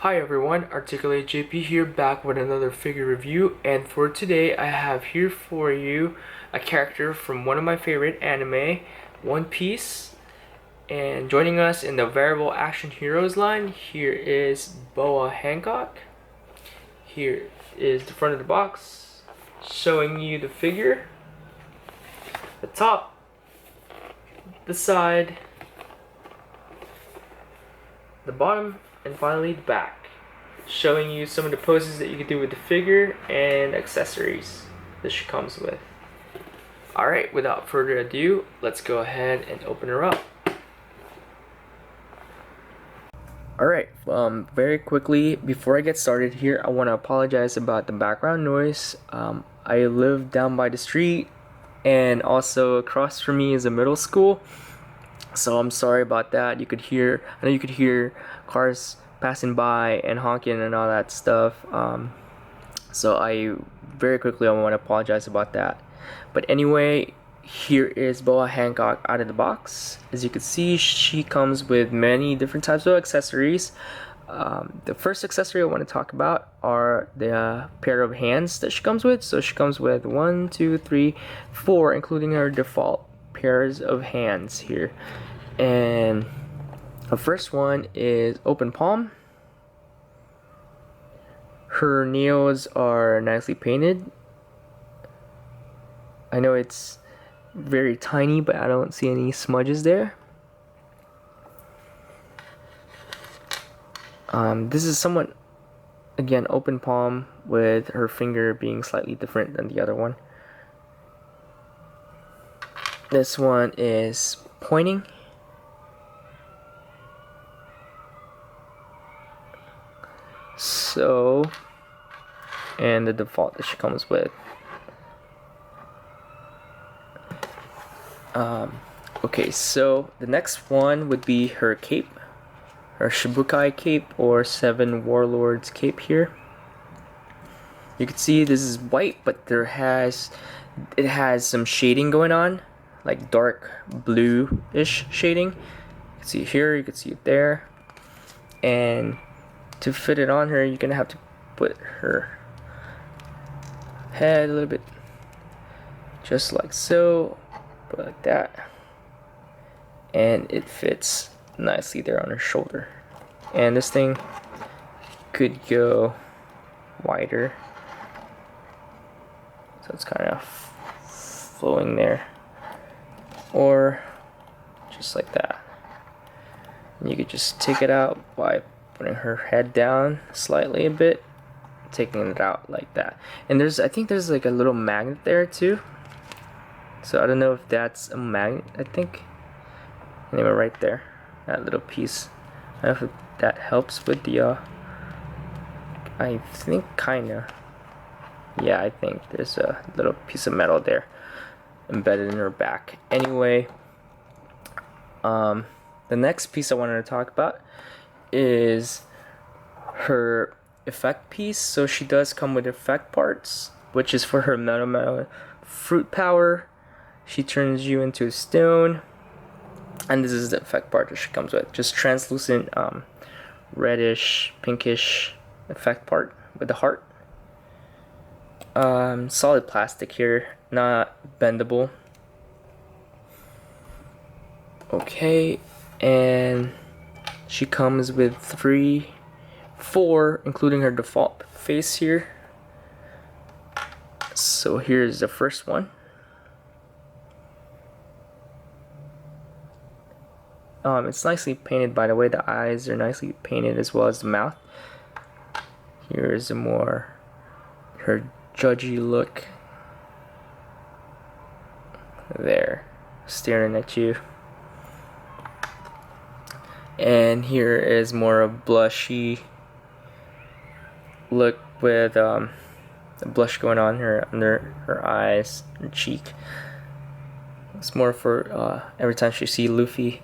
Hi everyone, Articulate JP here, back with another figure review, and for today I have here for you a character from one of my favorite anime, One Piece, and joining us in the Variable Action Heroes line, here is Boa Hancock. Here is the front of the box, showing you the figure, the top, the side, the bottom, and finally the back, showing you some of the poses that you can do with the figure and accessories that she comes with. Alright, without further ado, let's go ahead and open her up. Alright, very quickly, before I get started here, I want to apologize about the background noise. I live down by the street, and also across from me is a middle school. So I'm sorry about that. I know you could hear cars passing by and honking and all that stuff. So I want to apologize about that. But anyway, here is Boa Hancock out of the box. As you can see, she comes with many different types of accessories. The first accessory I want to talk about are the pair of hands that she comes with. So she comes with 1, 2, 3, 4, including her default pairs of hands here. And the first one is open palm. Her nails are nicely painted. I know it's very tiny, but I don't see any smudges there. This is somewhat, again, open palm with her finger being slightly different than the other one. This one is pointing. So, and the default that she comes with. Okay, so the next one would be her cape, her Shibukai cape or Seven Warlords cape here. You can see this is white, but it has some shading going on, like dark blue-ish shading. You can see it here, you can see it there, and to fit it on her, you're gonna have to put her head a little bit just like so, put it like that, and it fits nicely there on her shoulder. And this thing could go wider, so it's kind of flowing there, or just like that. And you could just take it out by putting her head down slightly a bit, taking it out like that. And I think there's like a little magnet there too. So I don't know if that's a magnet, I think. Anyway, right there, that little piece. I don't know if that helps with the, I think kinda. Yeah, I think there's a little piece of metal there embedded in her back. Anyway, the next piece I wanted to talk about is her effect piece. So she does come with effect parts, which is for her Metal Fruit Power. She turns you into a stone, and this is the effect part that she comes with, just translucent reddish pinkish effect part with the heart. Solid plastic here, not bendable. Okay, and she comes with 4, including her default face here. So here's the first one. It's nicely painted, by the way. The eyes are nicely painted as well as the mouth. Here's her judgy look. There, staring at you. And here is more of a blushy look with the blush going on under her eyes and cheek. It's more for every time she sees Luffy.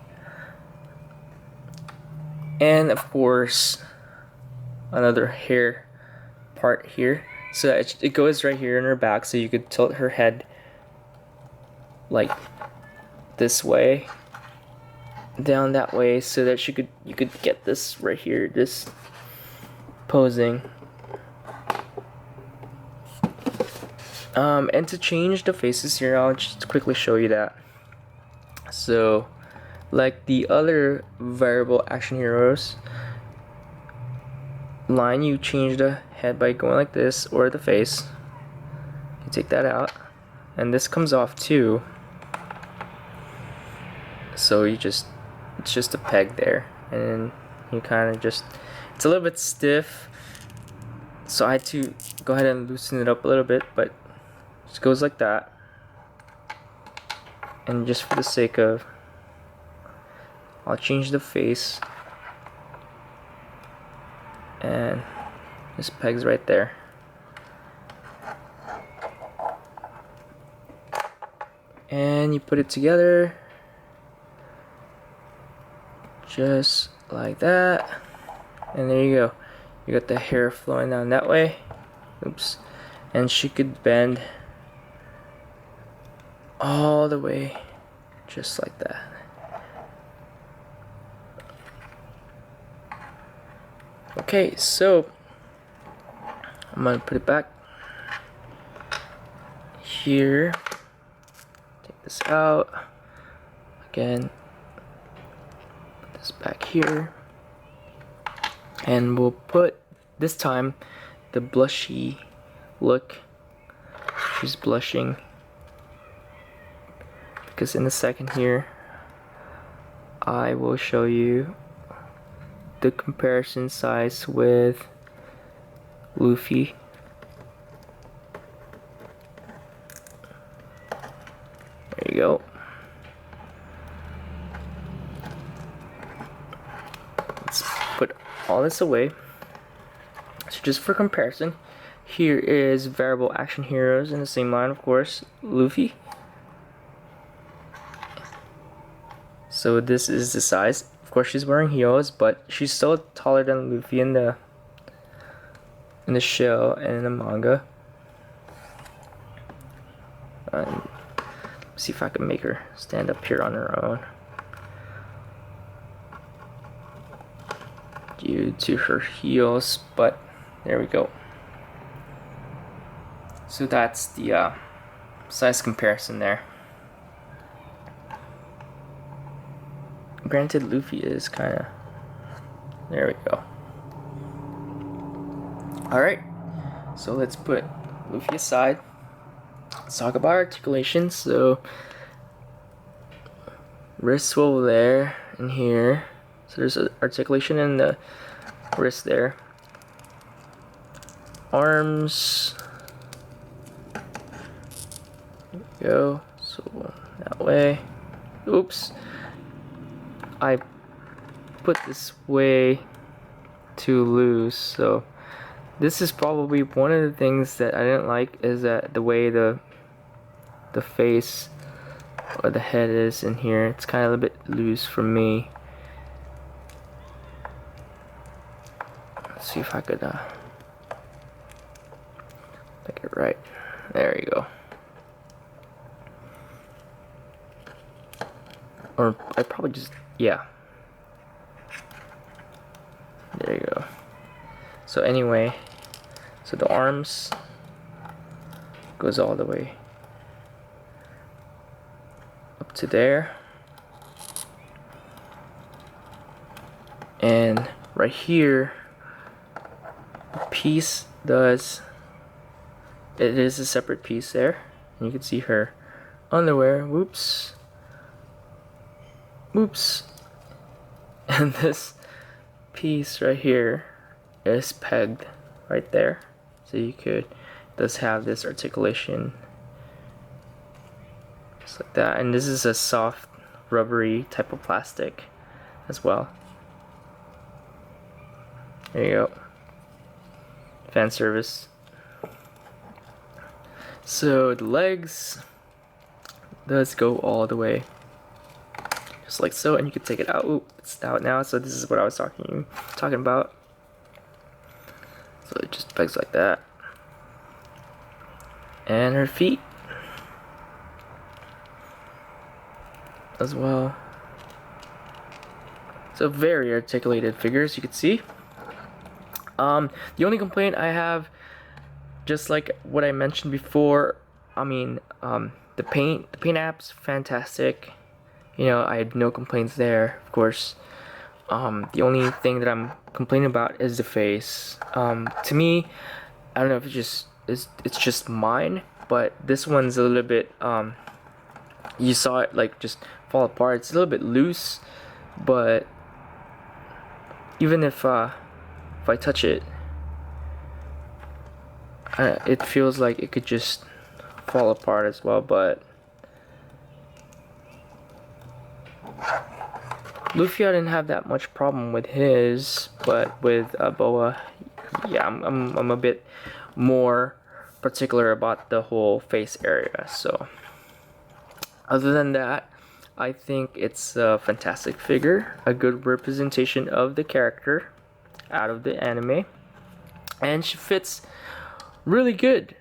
And of course, another hair part here. So it goes right here in her back, so you could tilt her head like this way, down that way, so that you could get this right here, this posing. And to change the faces here, I'll just quickly show you that. So, like the other variable action heroes line, you change the head by going like this, or the face. You take that out, and this comes off too. So it's just a peg there, and you kind of just, it's a little bit stiff, so I had to go ahead and loosen it up a little bit, but it just goes like that. And just for the sake of, I'll change the face, and this peg's right there. And you put it together just like that, and there you go. You got the hair flowing down that way. Oops. And she could bend all the way just like that. Okay, so I'm gonna put it back here. Take this out again. Put this back here, and we'll put this time the blushy look. She's blushing because in a second here I will show you the comparison size with Luffy. There you go. Let's put all this away. So just for comparison, here is variable action heroes in the same line, of course, Luffy. So this is the size. Of course, she's wearing heels, but she's still taller than Luffy in the show and in the manga. See if I can make her stand up here on her own due to her heels, but there we go. So that's the size comparison there. Granted, Luffy is kind of, there we go. Alright, so let's put Luffy aside. Let's talk about articulation. So wrist swivel there and here. So there's articulation in the wrist there. Arms. There we go. So that way. Oops. I put this way too loose, so this is probably one of the things that I didn't like, is that the way the face or the head is in here, it's kind of a bit loose for me. Let's see if I could make it right. There you go. Or I probably just, yeah. There you go. So anyway, so the arms goes all the way up to there. And right here, the piece does, it is a separate piece there. And you can see her underwear. Whoops. Oops. And this piece right here is pegged right there, so you could, does have this articulation just like that. And this is a soft rubbery type of plastic as well. There you go. Fan service. So the legs does go all the way just like so, and you can take it out. Ooh, it's out now. So this is what I was talking about. So it just pegs like that. And her feet as well. So very articulated figures, you can see. The only complaint I have, just like what I mentioned before, the paint app's fantastic. You know, I had no complaints there, of course. The only thing that I'm complaining about is the face. To me, I don't know if it's just mine, but this one's a little bit, you saw it like just fall apart. It's a little bit loose, but even if I touch it, it feels like it could just fall apart as well. But Luffy, I didn't have that much problem with his, but with Boa, yeah, I'm a bit more particular about the whole face area. So other than that, I think it's a fantastic figure, a good representation of the character out of the anime, and she fits really good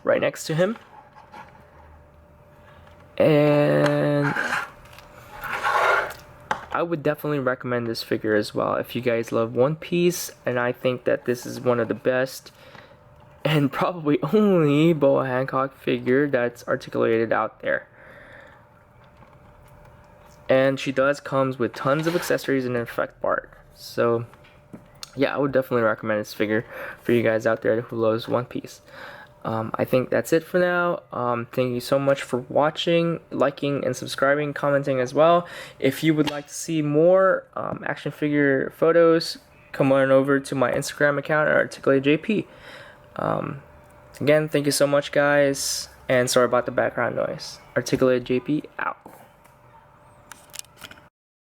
right next to him. And I would definitely recommend this figure as well if you guys love One Piece, and I think that this is one of the best and probably only Boa Hancock figure that's articulated out there. And she comes with tons of accessories and an effect part. So yeah, I would definitely recommend this figure for you guys out there who loves One Piece. I think that's it for now. Thank you so much for watching, liking, and subscribing, commenting as well. If you would like to see more action figure photos, come on over to my Instagram account at ArticulateJP. Again, thank you so much, guys, and sorry about the background noise. ArticulateJP out.